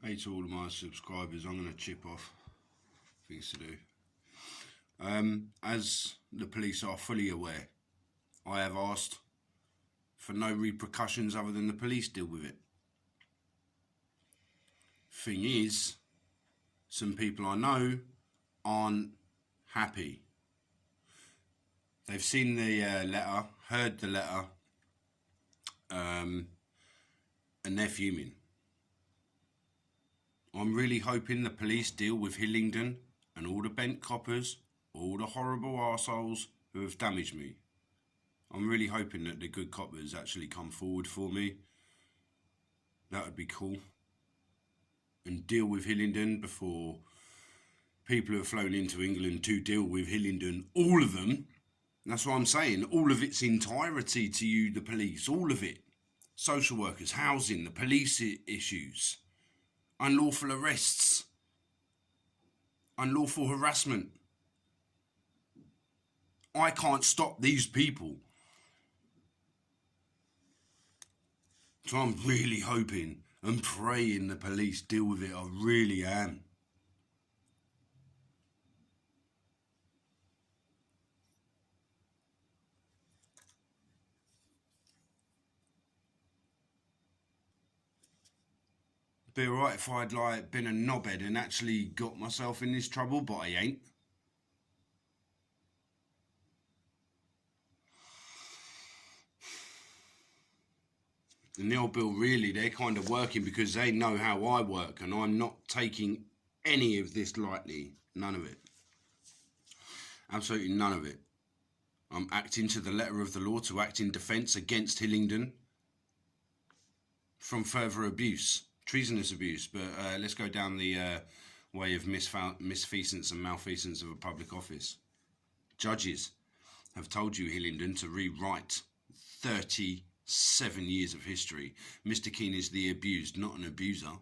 Hey to all of my subscribers, I'm going to chip off things to do. As the police are fully aware, I have asked for no repercussions other than the police deal with it. Thing is, some people I know aren't happy. They've seen the letter, heard the letter, and they're fuming. I'm really hoping the police deal with Hillingdon and all the bent coppers, all the horrible arseholes who have damaged me. I'm really hoping that the good coppers actually come forward for me. That would be cool. And deal with Hillingdon before people who have flown into England to deal with Hillingdon, all of them. That's what I'm saying, all of its entirety to you, the police, all of it. Social workers, housing, the police issues, unlawful arrests, unlawful harassment. I can't stop these people. So I'm really hoping and praying the police deal with it. I really am. Be alright if I'd been a knobhead and actually got myself in this trouble, but I ain't. And the old Bill, really, they're kind of working because they know how I work, and I'm not taking any of this lightly. None of it. Absolutely none of it. I'm acting to the letter of the law to act in defence against Hillingdon from further abuse, treasonous abuse. But let's go down the way of misfeasance and malfeasance of a public office. Judges have told you, Hillingdon, to rewrite 37 years of history. Mr. Keane is the abused, not an abuser.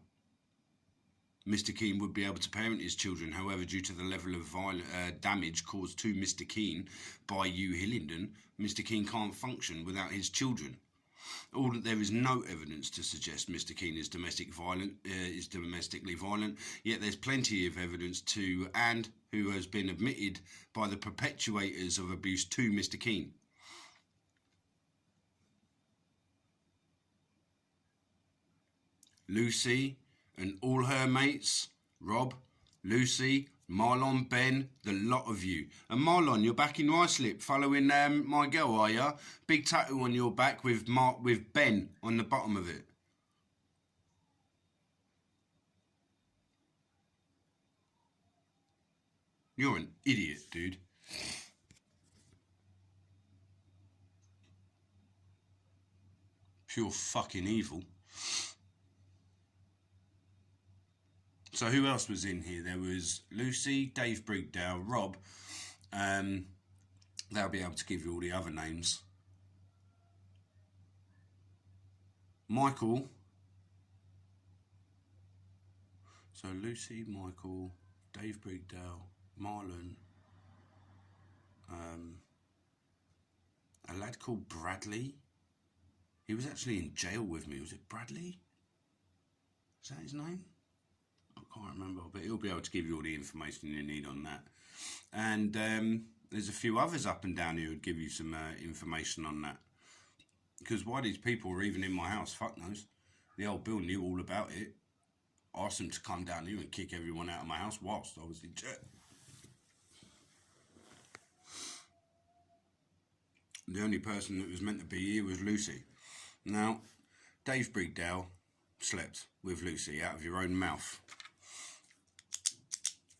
Mr. Keane would be able to parent his children. However, due to the level of damage caused to Mr. Keane by you, Hillingdon, Mr. Keane can't function without his children. There is no evidence to suggest Mr. Keane is domestically violent, yet there's plenty of evidence and who has been admitted by the perpetuators of abuse to Mr. Keane. Lucy and all her mates, Rob, Lucy, Marlon, Ben, the lot of you. And Marlon, you're back in Ruislip following my girl, are ya? Big tattoo on your back with Ben on the bottom of it. You're an idiot, dude. Pure fucking evil. So who else was in here? There was Lucy, Dave Brigdale, Rob. They'll be able to give you all the other names. Michael. So Lucy, Michael, Dave Brigdale, Marlon. A lad called Bradley. He was actually in jail with me. Was it Bradley? Is that his name? I can't remember, but he'll be able to give you all the information you need on that. And there's a few others up and down here who'd give you some information on that. Because why these people were even in my house, fuck knows. The old Bill knew all about it. Asked them to come down here and kick everyone out of my house whilst I was in jail. The only person that was meant to be here was Lucy. Now, Dave Brigdale slept with Lucy out of your own mouth.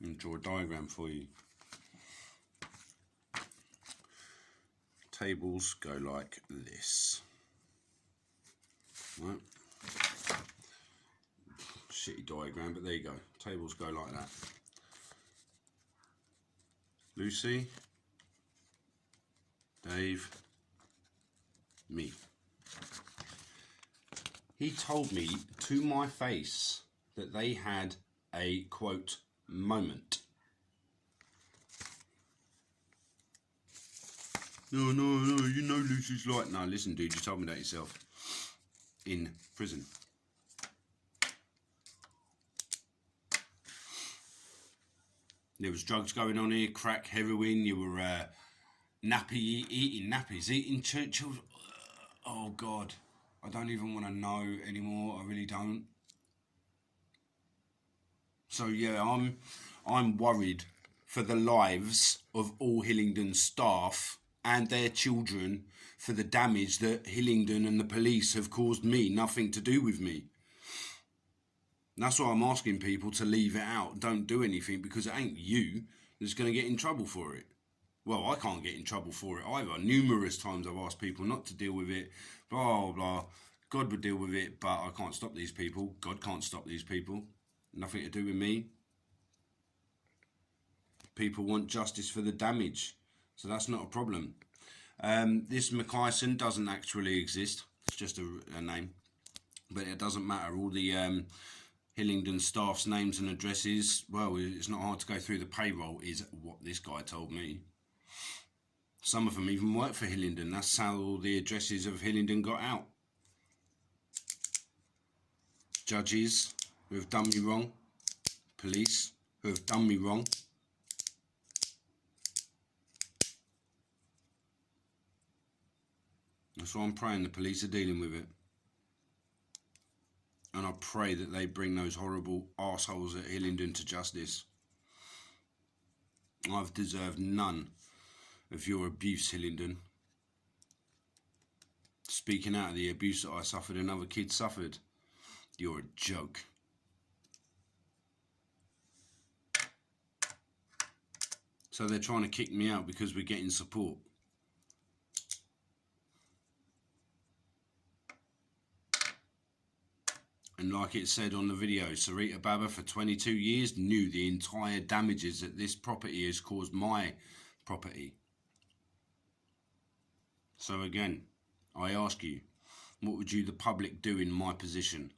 And draw a diagram for you. Tables go like this. Right. Shitty diagram, but there you go. Tables go like that. Lucy, Dave, me. He told me to my face that they had a, quote, moment. No, you know Lucy's like... No, listen, dude, you told me that yourself. In prison. There was drugs going on here, crack, heroin. You were eating nappies, eating children. Oh God, I don't even want to know anymore. I really don't. So yeah, I'm worried for the lives of all Hillingdon staff and their children for the damage that Hillingdon and the police have caused me. Nothing to do with me. And that's why I'm asking people to leave it out. Don't do anything, because it ain't you that's going to get in trouble for it. Well, I can't get in trouble for it either. Numerous times I've asked people not to deal with it, blah, blah. God would deal with it, but I can't stop these people. God can't stop these people. Nothing to do with me. People want justice for the damage, so that's not a problem. This McKyson doesn't actually exist. It's just a name, but it doesn't matter. All the Hillingdon staff's names and addresses, well, it's not hard to go through the payroll, is what this guy told me. Some of them even work for Hillingdon. That's how all the addresses of Hillingdon got out. Judges who have done me wrong, police who have done me wrong. That's why I'm praying the police are dealing with it. And I pray that they bring those horrible arseholes at Hillingdon to justice. I've deserved none of your abuse, Hillingdon. Speaking out of the abuse that I suffered and other kids suffered. You're a joke. So they're trying to kick me out because we're getting support. And like it said on the video, Sarita Baba for 22 years knew the entire damages that this property has caused my property. So again, I ask you, what would you, the public, do in my position?